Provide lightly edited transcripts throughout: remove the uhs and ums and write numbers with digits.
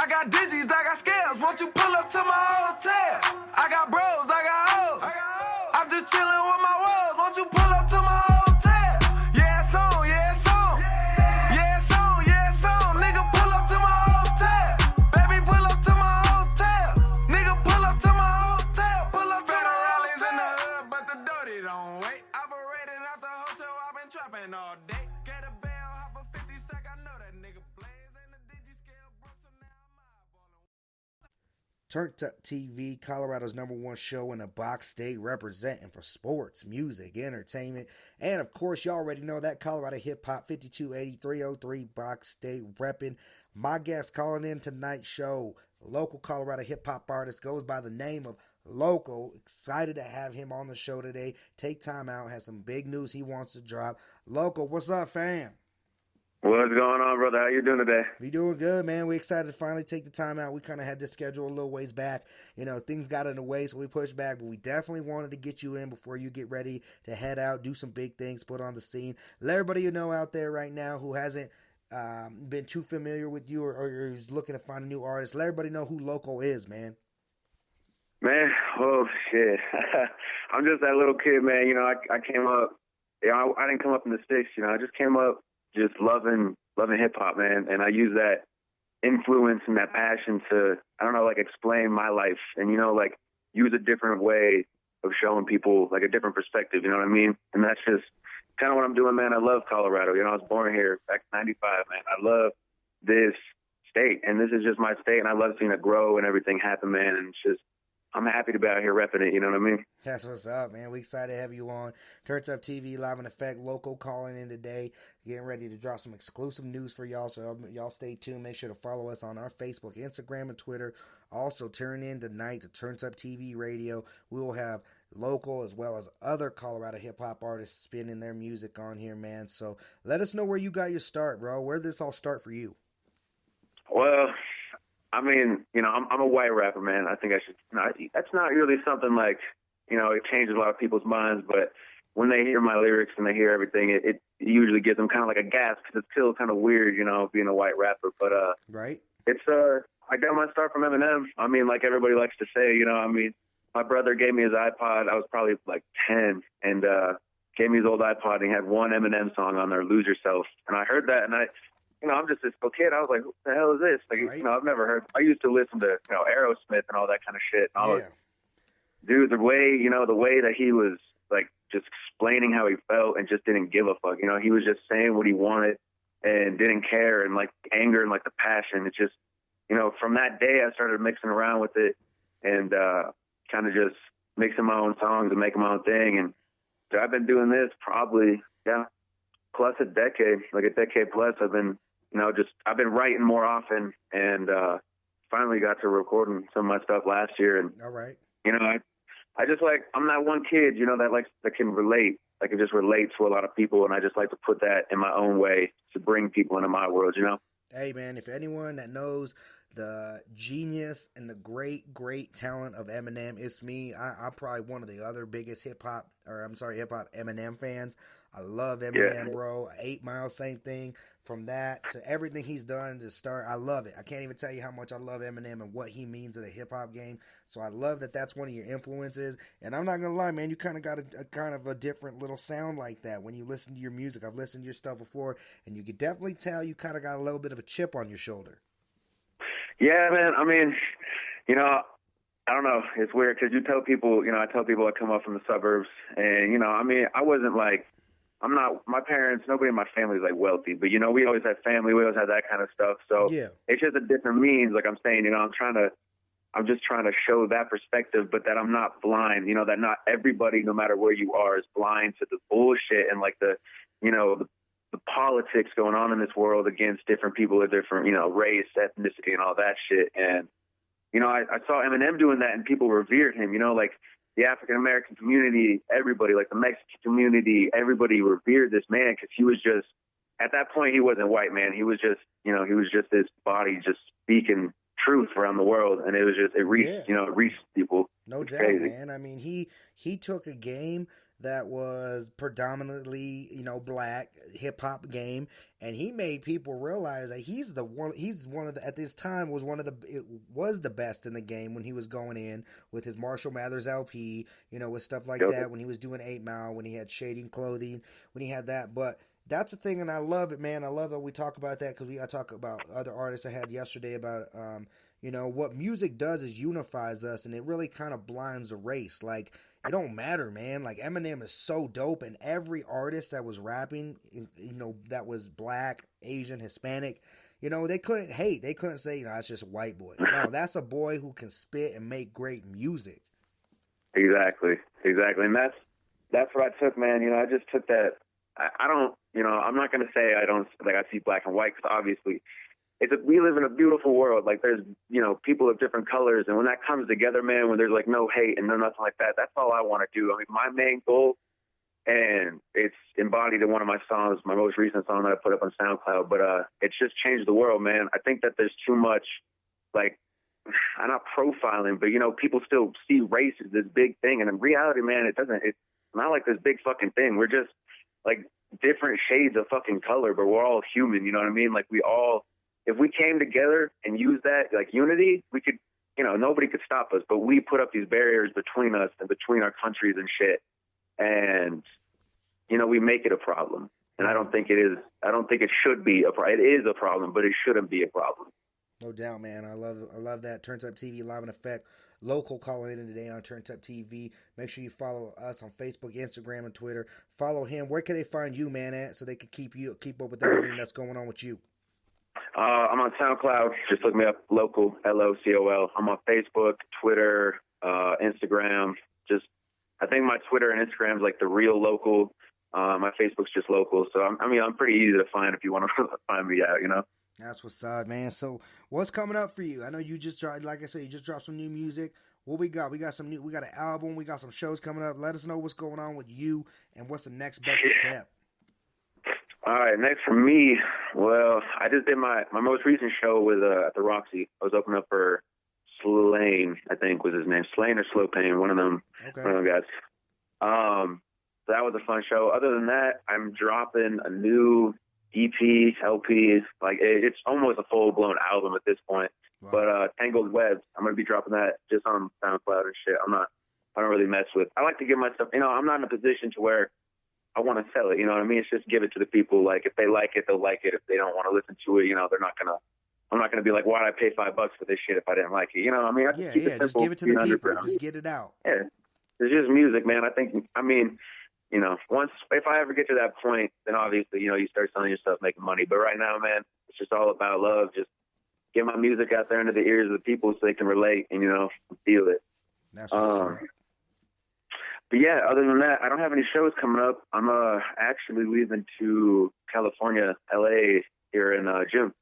got digits, I got scales. Won't you pull up to my hotel? I got bros, I got hoes. I'm just chilling with my woes. Won't you pull up to my hotel? Yeah, it's on, yeah, it's on. Yeah, it's on, yeah, it's on. Nigga, pull up to my hotel. Baby, pull up to my hotel. Nigga, pull up to my hotel. Pull up to my Raleig's in the hood, but the dirty don't wait. Operating out the hotel, I've been trapping all day. Get a bail, hop a 50 sec, I know that nigga blaze. And the digi scale broke, so now I'm eyeballing. Turnt Up TV, Colorado's #1 show in a box state, representing for sports, music, entertainment, and of course, y'all already know that Colorado Hip Hop 5280-303 box state repping. My guest calling in tonight's show, local Colorado hip hop artist, goes by the name of Locol. Excited to have him on the show today. Take time out, has some big news he wants to drop. Locol, what's up, fam? What's going on, brother? How you doing today? We doing good, man. We excited to finally take the time out. We kind of had this schedule a little ways back. You know, things got in the way, so we pushed back. But we definitely wanted to get you in before you get ready to head out, do some big things, put on the scene. Let everybody you know out there right now who hasn't been too familiar with you or is looking to find a new artist, let everybody know who Locol is, man. Man, oh, shit. I'm just that little kid, man. You know, I came up, you know, I didn't come up in the sticks, you know. I just came up just loving hip-hop, man. And I use that influence and that passion to, I don't know, like, explain my life and, you know, like, use a different way of showing people, like, a different perspective, you know what I mean? And that's just kind of what I'm doing, man. I love Colorado. You know, I was born here back in 95, man. I love this state, and this is just my state, and I love seeing it grow and everything happen, man. And it's just, I'm happy to be out here repping it, you know what I mean? That's what's up, man. We excited to have you on. Turnt Up TV, live in effect. Locol calling in today. Getting ready to drop some exclusive news for y'all, so y'all stay tuned. Make sure to follow us on our Facebook, Instagram, and Twitter. Also, turn in tonight to Turnt Up TV Radio. We will have Locol as well as other Colorado hip-hop artists spinning their music on here, man. So let us know where you got your start, bro. Where did this all start for you? Well, I mean, you know, I'm a white rapper, man. I think I should not. That's not really something like, you know, it changes a lot of people's minds. But when they hear my lyrics and they hear everything, it usually gives them kind of like a gasp because it's still kind of weird, you know, being a white rapper. But right, it's I got my start from Eminem. I mean, like everybody likes to say, you know, I mean, my brother gave me his iPod. I was probably like 10, and gave me his old iPod, and he had one Eminem song on there, "Lose Yourself." And I heard that, and you know, I'm just this little kid. I was like, what the hell is this? Like, right. You know, I've never heard. I used to listen to, you know, Aerosmith and all that kind of shit. And I was, dude, the way that he was, like, just explaining how he felt and just didn't give a fuck. You know, he was just saying what he wanted and didn't care, and, like, anger and, like, the passion. It just, you know, from that day I started mixing around with it and kind of just mixing my own songs and making my own thing. And so I've been doing this probably, plus a decade, like a decade plus. I've been, you know, I've been writing more often, and finally got to recording some of my stuff last year. And, all right, you know, I just like, I'm that one kid, you know, that can relate. I can just relate to a lot of people, and I just like to put that in my own way to bring people into my world, you know? Hey, man, if anyone that knows the genius and the great talent of Eminem, it's me. I'm probably one of the other biggest hip-hop Eminem fans. I love Eminem, bro. 8 Mile, same thing. From that to everything he's done to start, I love it. I can't even tell you how much I love Eminem and what he means to the hip-hop game. So I love that that's one of your influences. And I'm not going to lie, man, you kind of got a kind of a different little sound like that when you listen to your music. I've listened to your stuff before, and you can definitely tell you kind of got a little bit of a chip on your shoulder. Yeah, man. I mean, you know, I don't know. It's weird because I tell people I come up from the suburbs, and, you know, I mean, I wasn't like, my parents, nobody in my family is like wealthy, but, you know, we always had family. We always had that kind of stuff. So It's just a different means. Like I'm saying, you know, I'm just trying to show that perspective, but that I'm not blind, you know, that not everybody, no matter where you are, is blind to the bullshit and like the, you know, the politics going on in this world against different people of different, you know, race, ethnicity, and all that shit. And, you know, I saw Eminem doing that, and people revered him, you know, like the African-American community, everybody, like the Mexican community, everybody revered this man because he was just, at that point, he wasn't white, man. He was just, you know, this body just speaking truth around the world, and it was just, it reached people. No doubt, crazy. man. I mean, he took a game that was predominantly, black hip-hop game, and he made people realize that he's one of the, at this time was the best in the game when he was going in with his Marshall Mathers LP, with stuff like that, when he was doing 8 Mile, when he had Shading Clothing, when he had that. But that's the thing, and I love it, man. I love that we talk about that, because I talk about other artists I had yesterday about, what music does is unifies us, and it really kind of blinds the race. Like, it don't matter, man. Like, Eminem is so dope, and every artist that was rapping, that was black, Asian, Hispanic, they couldn't hate. They couldn't say, it's just a white boy. No, that's a boy who can spit and make great music. Exactly. And that's what I took, man. I just took that. I don't, I'm not going to say I see black and white, because obviously we live in a beautiful world. Like, there's, people of different colors. And when that comes together, man, when there's like no hate and no nothing like that, that's all I want to do. I mean, my main goal, and it's embodied in one of my songs, my most recent song that I put up on SoundCloud, but it's just changed the world, man. I think that there's too much, like, I'm not profiling, but, people still see race as this big thing. And in reality, man, it's not like this big fucking thing. We're just like different shades of fucking color, but we're all human. You know what I mean? Like, if we came together and used that, like, unity, we could, nobody could stop us, but we put up these barriers between us and between our countries and shit. And, we make it a problem. And I don't think it should be a problem. It is a problem, but it shouldn't be a problem. No doubt, man. I love that. Turnt Up TV, live in effect. Locol calling in today on Turnt Up TV. Make sure you follow us on Facebook, Instagram, and Twitter. Follow him. Where can they find you, man, at, so they can keep up with everything that's going on with you? I'm on SoundCloud. Just look me up, Locol, Locol. I'm on Facebook, Twitter, Instagram. I think my Twitter and Instagram is like The Real Locol. My Facebook's just Locol. So I'm pretty easy to find if you want to find me out. That's what's up, man. So what's coming up for you? I know you just dropped, like I said, you just dropped some new music. What we got? We got an album. We got some shows coming up. Let us know what's going on with you and what's the next best step. All right, next for me, well, I just did my most recent show with at the Roxy. I was opening up for Slane, I think was his name, Slane or Slow Pain, one of them guys. So that was a fun show. Other than that, I'm dropping a new EP, LP. Like, it's almost a full-blown album at this point. Wow. But Tangled Webs, I'm going to be dropping that just on SoundCloud and shit. I don't really mess with. I like to give myself, I'm not in a position to where I want to sell it, you know what I mean? It's just give it to the people. Like, if they like it, they'll like it. If they don't want to listen to it, they're not going to, I'm not going to be like, why'd I pay $5 for this shit if I didn't like it? You know what I mean? I just keep it simple, just give it to the people. Just get it out. Yeah. It's just music, man. If I ever get to that point, then obviously, you start selling your stuff, making money. But right now, man, it's just all about love. Just get my music out there into the ears of the people so they can relate and, feel it. That's what's up. But yeah, other than that, I don't have any shows coming up. I'm actually leaving to California, LA here in June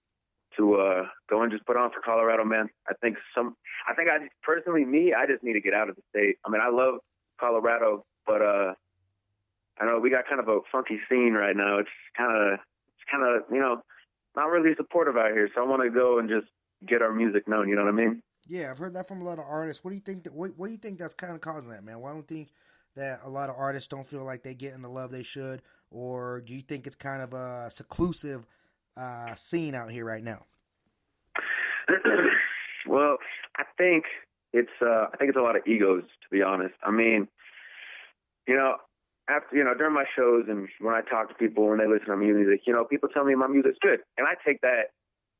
to go and just put on for Colorado, man. I just need to get out of the state. I mean, I love Colorado, but I know we got kind of a funky scene right now. It's kind of, not really supportive out here. So I want to go and just get our music known. You know what I mean? Yeah, I've heard that from a lot of artists. What do you think? What do you think that's kind of causing that, man? Why don't you think that a lot of artists don't feel like they getting the love they should, or do you think it's kind of a seclusive scene out here right now? Well, I think it's a lot of egos, to be honest. I mean, after during my shows and when I talk to people when they listen to my music, people tell me my music's good, and I take that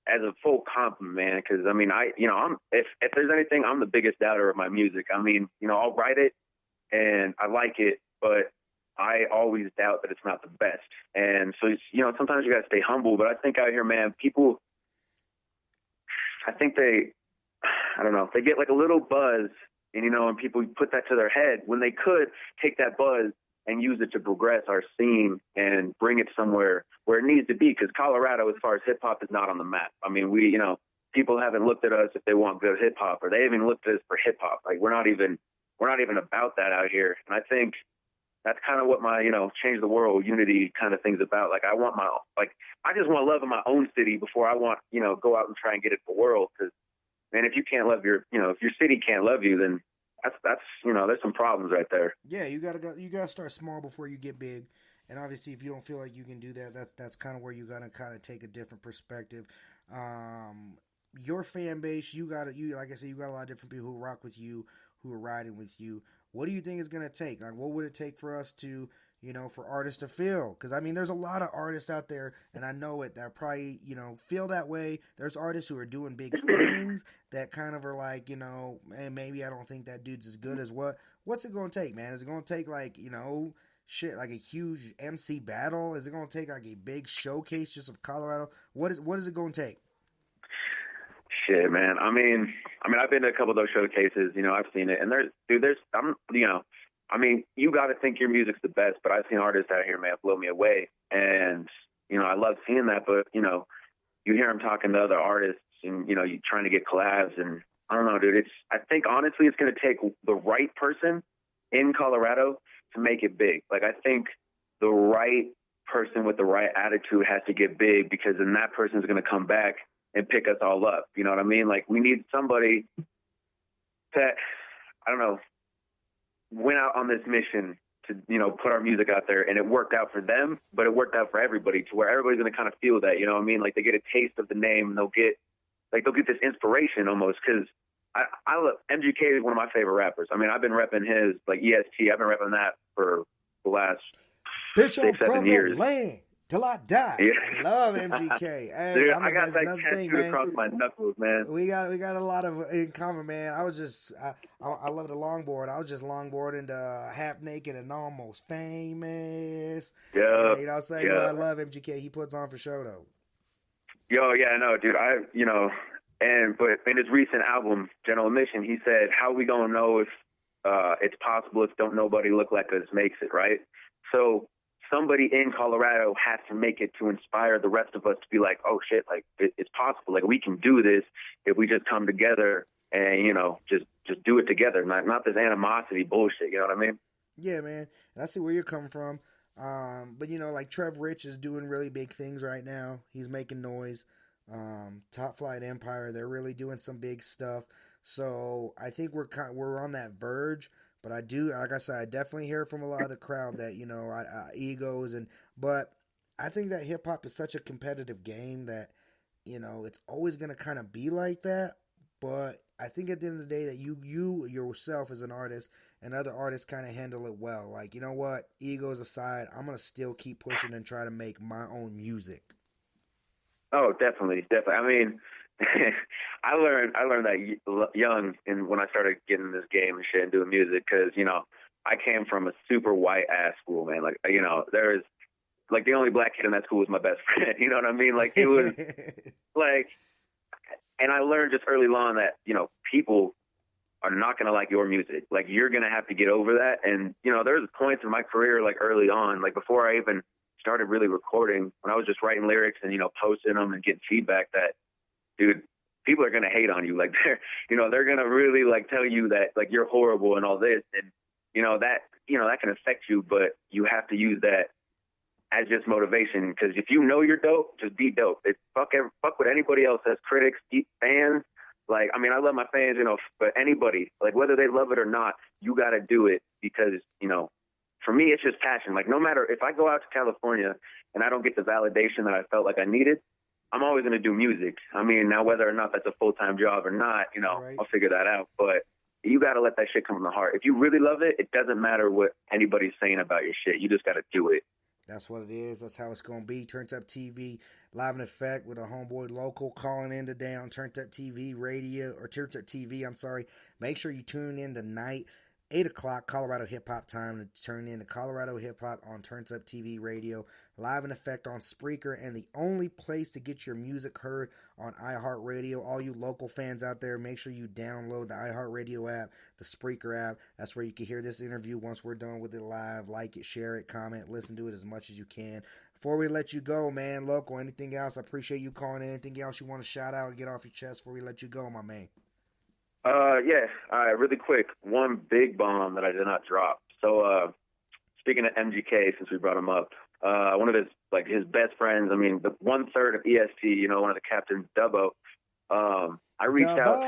as a full compliment, man. Because if there's anything, I'm the biggest doubter of my music. I mean, I'll write it and I like it, but I always doubt that it's not the best. And so sometimes you gotta stay humble. But I think out here, man, people, I think they get like a little buzz, and people put that to their head when they could take that buzz and use it to progress our scene and bring it somewhere where it needs to be. Because Colorado, as far as hip hop, is not on the map. I mean, people haven't looked at us if they want good hip hop, or they haven't looked at us for hip hop. Like, we're not even about that out here. And I think that's kind of what my, change the world, unity kind of thing's about. Like, I just want love in my own city before I want, go out and try and get it for the world. Because, man, if you can't love if your city can't love you, then there's some problems right there. Yeah, you gotta start small before you get big. And obviously, if you don't feel like you can do that, that's kind of where you gotta kind of take a different perspective. Your fan base, like I said, you got a lot of different people who rock with you, who are riding with you. What do you think it's gonna take? Like, what would it take for us to, for artists to feel? Because I mean, there's a lot of artists out there, and I know it, that probably feel that way. There's artists who are doing big things that kind of are like, man, maybe I don't think that dude's as good as what's it gonna take, man? Is it gonna take like shit, like a huge MC battle? Is it going to take like a big showcase just of Colorado? What is it going to take? Shit, man. I mean, I've been to a couple of those showcases. I've seen it, and you got to think your music's the best, but I've seen artists out here, man, blow me away, and I love seeing that. But you hear them talking to other artists, and you trying to get collabs, and I don't know, dude. I think honestly, it's going to take the right person in Colorado to make it big. Like, I think the right person with the right attitude has to get big, because then that person's going to come back and pick us all up. You know what I mean? Like, we need somebody that, I don't know, went out on this mission to, put our music out there, and it worked out for them, but it worked out for everybody, to where everybody's going to kind of feel that, you know what I mean? Like, they get a taste of the name, and they'll get this inspiration almost, because I love MGK is one of my favorite rappers. I mean, I've been repping his EST. I've been repping that for the last 6-7 years. The land till I die. Yeah. I love MGK. Hey, dude, I got that tattooed across my knuckles, man. We got a lot of in common, man. I love the longboard. I was just longboarding half naked and almost famous. Yeah. You know what I'm saying? Yeah. I love MGK. He puts on for show though. Yo, yeah, no, dude. But in his recent album, General Admission, he said, "How we gonna know if it's possible if don't nobody look like us makes it, right?" So somebody in Colorado has to make it to inspire the rest of us to be like, "Oh shit, like it's possible. Like, we can do this if we just come together and just do it together, not this animosity bullshit." You know what I mean? Yeah, man. And I see where you're coming from. But like Trev Rich is doing really big things right now. He's making noise. Top Flight Empire, they're really doing some big stuff. So I think we're on that verge. But I do, like I said, I definitely hear from a lot of the crowd that egos but I think that hip hop is such a competitive game that it's always gonna kind of be like that. But I think at the end of the day that you yourself as an artist and other artists kind of handle it well. Like, you know what, egos aside, I'm gonna still keep pushing and try to make my own music. Oh, definitely. I mean, I learned that young, and when I started getting in this game and shit and doing music, because I came from a super white ass school, man. Like, there was like the only black kid in that school was my best friend. You know what I mean? Like, it was like, and I learned just early on that people are not gonna like your music. Like, you're gonna have to get over that. And there's points in my career, like early on, like before I even started really recording, when I was just writing lyrics and posting them and getting feedback, that, dude, people are gonna hate on you. Like, they're gonna really like tell you that like you're horrible and all this, and that can affect you. But you have to use that as just motivation, because if you're dope, just be dope. It's fuck what anybody else says. Critics, fans. Like, I mean, I love my fans, but anybody, like, whether they love it or not, you got to do it, because for me, it's just passion. Like, no matter if I go out to California and I don't get the validation that I felt like I needed, I'm always going to do music. I mean, now whether or not that's a full-time job or not, right. I'll figure that out. But you got to let that shit come from the heart. If you really love it, it doesn't matter what anybody's saying about your shit. You just got to do it. That's what it is. That's how it's going to be. Turnt Up TV, live in effect with a homeboy Locol calling in today on Turnt Up TV radio, or Turnt Up TV, I'm sorry. Make sure you tune in tonight. 8 o'clock Colorado Hip Hop time to turn in to Colorado Hip Hop on Turnt Up TV radio, live in effect on Spreaker, and the only place to get your music heard on iHeartRadio. All you local fans out there, make sure you download the iHeartRadio app, the Spreaker app. That's where you can hear this interview once we're done with it live. Like it, share it, comment, listen to it as much as you can. Before we let you go, man, Local, anything else? I appreciate you calling in. Anything else you want to shout out and get off your chest before we let you go, my man? Yeah. All right, really quick. One big bomb that I did not drop. So, speaking of MGK, since we brought him up, one of his best friends, I mean, the 1/3 of EST, one of the captains, Dubbo, I reached out